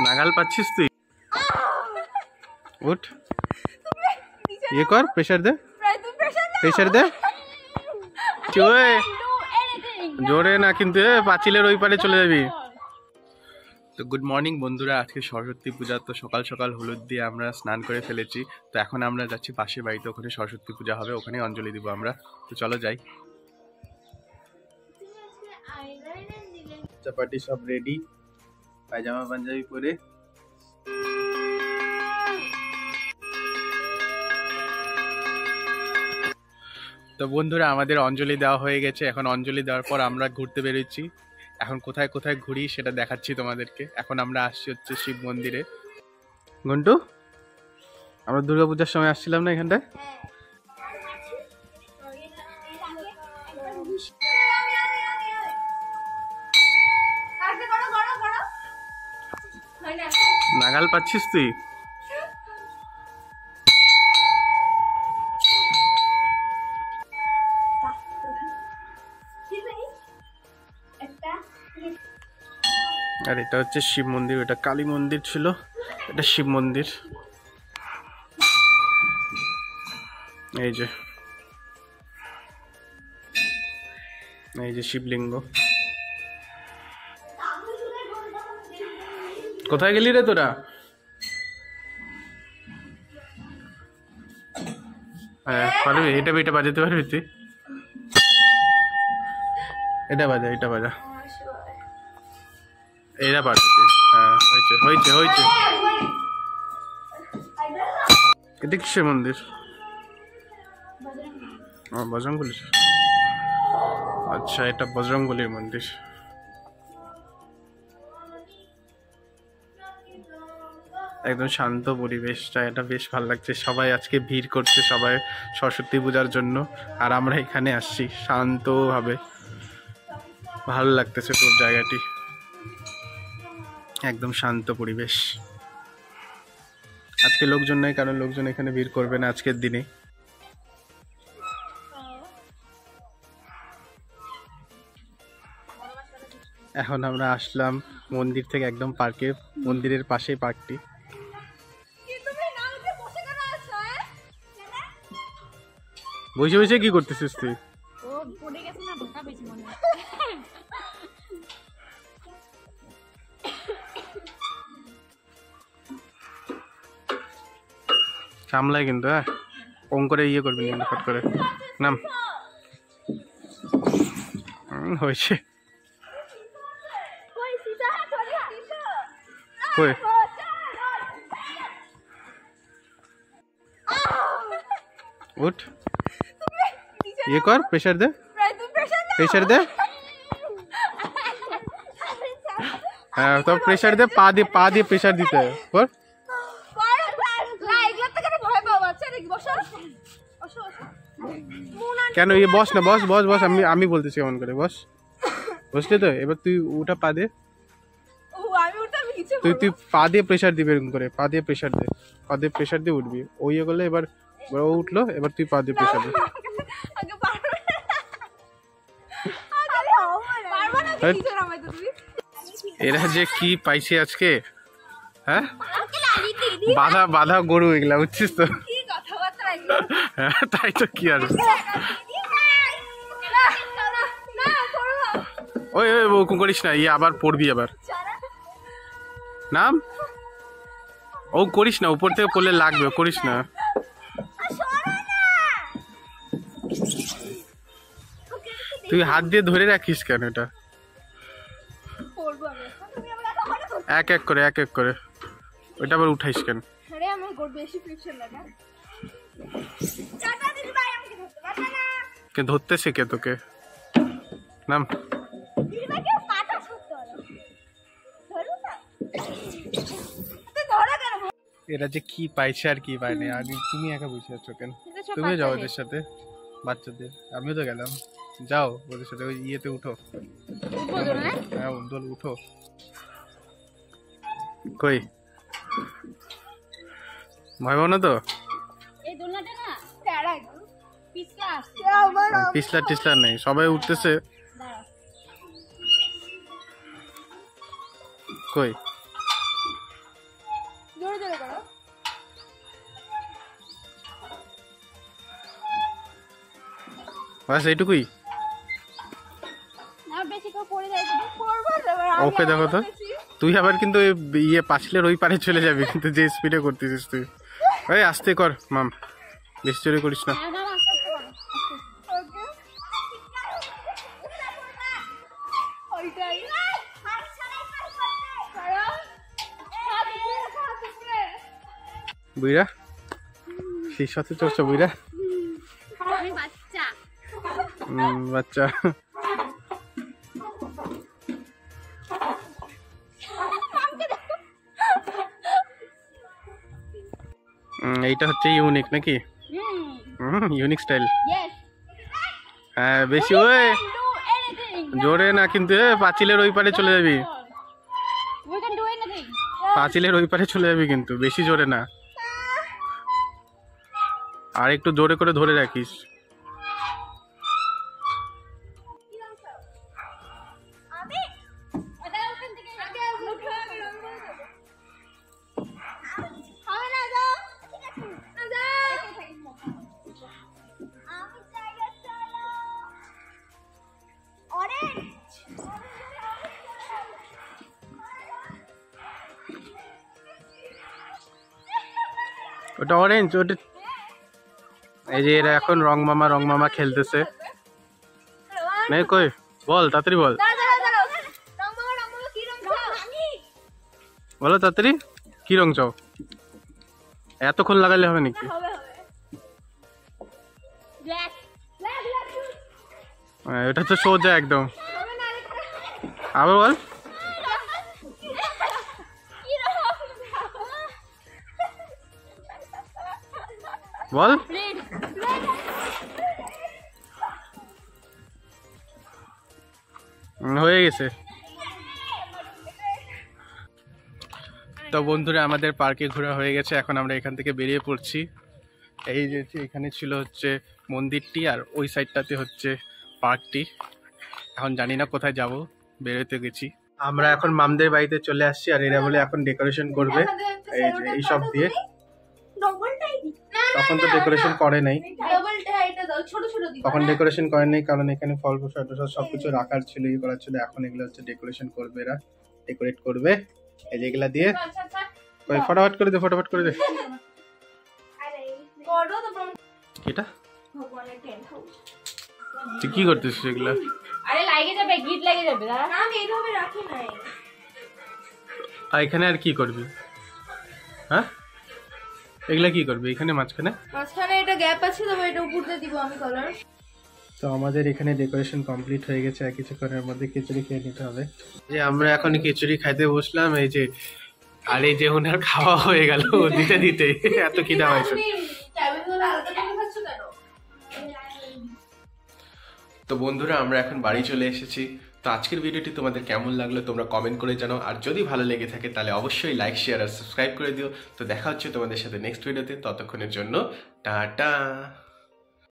নাগাল পাচ্ছিস তুই? উঠ, ইয়ে কর, প্রেশার দে, প্রেশার দে, জোরে না কিন্তু পাঁচিলের ওই পারে চলে যাবি। তো গুড মর্নিং বন্ধুরা, আজকে সরস্বতী পূজা। তো সকাল সকাল হলুদ দিয়ে আমরা স্নান করে ফেলেছি। তো এখন আমরা যাচ্ছি পাশের বাড়িতে, ওখানে সরস্বতী পূজা হবে, ওখানে অঞ্জলি দিব আমরা। তো চলো যাই। চাপাটি সব রেডি, পায়জামা পাঞ্জাবি পরে। তো বন্ধুরা আমাদের অঞ্জলি দেওয়া হয়ে গেছে। এখন অঞ্জলি দেওয়ার পর আমরা ঘুরতে বেরোচ্ছি। এখন কোথায় কোথায় ঘুরি সেটা দেখাচ্ছি তোমাদেরকে। এখন আমরা আসছি হচ্ছে শিব মন্দিরে। ঘন্টু, আমরা দুর্গাপূজার সময় আসছিলাম না এখানটায়? নাগাল পাচ্ছিস তুই? আর এটা হচ্ছে শিব মন্দির, এটা কালী মন্দির ছিল, এটা শিব মন্দির। এই যে শিবলিঙ্গ। কোথায় গেলি রে তোরা? হ্যাঁ পারবি, এটা বাজাতে পারবি তুই? এটা বাজা, এটা বাজা, এটা পারবি তুই। হ্যাঁ হয়েছে হয়েছে হয়েছে। এটা কিসের মন্দির? বজরংবলীর। আচ্ছা, এটা বজরংবলীর মন্দির। একদম শান্ত পরিবেশটা, এটা বেশ ভালো লাগছে। সবাই আজকে ভিড় করছে, সবাই সরস্বতী পূজার জন্য। আর আমরা এখানে আসছি শান্তভাবে, ভালো লাগতেছে তোর জায়গাটি, একদম শান্ত পরিবেশ। আজকে লোকজন নাই, কারণ লোকজন এখানে ভিড় করবে না আজকের দিনে। এখন আমরা আসলাম মন্দির থেকে একদম পার্কে, মন্দিরের পাশেই পার্কটি। বসে বসে কি করতেছিস তুই? সামলায় কিন্তু, হ্যাঁ কম করে ইয়ে করবি না, ফট করে নাম হয়েছে। উঠ, ইয়ে কর, প্রেশার দে, প্রেশার দে, হ্যাঁ তো প্রেশার দে, পা দিয়ে প্রেশার দিতে কর। কেন ইয়ে বস না, বস বস বস, আমি বলতেছি কেমন করে, বস। বসলি তো, এবার তুই উঠা পা দে, তুই পা দিয়ে প্রেশার দিবি এরকম করে, পা দিয়ে প্রেশার দে, পা দিয়ে প্রেশার দিয়ে উঠবি। ও ইয়ে করলে এবার ও উঠলো, এবার তুই পা দিয়ে প্রেশার দে। এরা যে কি পাইছে আজকে, হ্যাঁ বাধা বাধা গরু এগুলা, বুঝছিস তো? হ্যাঁ তাই তো, কি আর ওই ওই ওরকম করিস না, ইয়ে আবার পড়বি আবার। নাম ও করিস না, উপর থেকে পড়লে লাগবে, করিস না। তুই হাত দিয়ে ধরে রাখিস কেন এটা? এক এক করে, এক এক করে, ওইটা আবার উঠাইস কেন? কে ধরতেছে, কে তোকে? নাম। এরা যে কি পাইছে আর কি পায়নি, আগে তুমি একা বুঝে আছো কেন? তুমিও যাও ওদের সাথে, বাচ্চাদের। আমিও তো গেলাম, যাও ওদের সাথে, ওই ইয়েতে উঠো। হ্যাঁ দোল উঠো। কই ভয় পাও না তো? পিছলা টিছলা নেই, সবাই উঠতেছে, কই? জোরে জোরে করো। বাস এইটুকুই? না বেশি করে পড়ে যায় তুমি করবে না। ওকে দেখো তো, তুই আবার কিন্তু ইয়ে পাঁচিলের ওই পারে চলে যাবি কিন্তু, যে স্পিডে করতেছিস তুই। এই আস্তে কর মাম, বেশি জোরে করিস না। না না আস্তে আস্তে করো। ওকে ওইটাই হাত ছাড়াই কাজ করতে করো। হাত উপরে রাখো, হাত উপরে। বুইরা সেই সাথে চলছে বুইরা। আমি বাচ্চা। বাচ্চা। এইটা হচ্ছে ইউনিক নাকি? Unique style. ইয়েস হ্যাঁ বেশি ওই জোরে না কিন্তু, পাঁচিলের ওই পারে চলে যাবি, উই ক্যান ডু এনিথিং। পাঁচিলের ওই পারে চলে যাবি কিন্তু, বেশি জোরে না, আর একটু জোরে করে ধরে রাখিস। আমি ওটা ওখান থেকে আগে উঠো, আমি রং করে দেব। হবে না যাও, ঠিক আছে না যাও। আমি জায়গা চলো অরেঞ্জ। ওটা অরেঞ্জ, ওটা এই যে এরা এখন রং মামা খেলতেছে। নে কই বল, তাড়াতাড়ি বল, বলো তাড়াতাড়ি কি রং চাও? এতক্ষণ লাগালে হবে নাকি? এটা তো সোজা একদম। আবার বল। বল হয়ে গেছে। তো বন্ধুরা আমাদের পার্কে ঘোরা হয়ে গেছে, এখন আমরা এখান থেকে বেরিয়ে পড়ছি। এই যে এখানে ছিল হচ্ছে মন্দিরটি, আর ওই সাইডটাতে হচ্ছে পার্কটি। এখন জানি না কোথায় যাব, বেরোতে গেছি। আমরা এখন মামদের বাড়িতে চলে আসছি, আর এরা বলে এখন ডেকোরেশন করবে এই যে এইসব দিয়ে। তখন তো ডেকোরেশন করে নাই, তখন ডেকোরেশন করে নাই, কারণ এখানে ফল প্রসাদ সবকিছু রাখার ছিল, ইয়ে করার ছিল। এখন এগুলো হচ্ছে ডেকোরেশন করবে, এরা ডেকোরেট করবে এই যে এগুলা দিয়ে। ওই ফটাফট করে দে, ফটাফট করে দে। এটা তুই কি করতেছিস এগুলা? আরে লাগে যাবে, গিট লাগে যাবে। দাঁড়া না, আমি এইভাবে রাখি নাই। আর এখানে আর কি করবি? হ্যাঁ এগুলা কি করবি এখানে মাঝখানে? এটা গ্যাপ আছে, তবে এটা উপর দিয়ে দিব আমি কালার। তো আমাদের এখানে ডেকোরেশন কমপ্লিট হয়ে গেছে, আর কিছুক্ষণের মধ্যে খিচুড়ি খেয়ে নিতে হবে। যে আমরা এখন খিচুড়ি খাইতে বসলাম, এই যে আর এই যে ওনার খাওয়া হয়ে গেল দিতে দিতে, এত খিদা হয়েছে। তো বন্ধুরা আমরা এখন বাড়ি চলে এসেছি। তো আজকের ভিডিওটি তোমাদের কেমন লাগলো তোমরা কমেন্ট করে জানাও, আর যদি ভালো লেগে থাকে তাহলে অবশ্যই লাইক শেয়ার আর সাবস্ক্রাইব করে দিও। তো দেখা হচ্ছে তোমাদের সাথে নেক্সট ভিডিওতে, ততক্ষণের জন্য টাটা।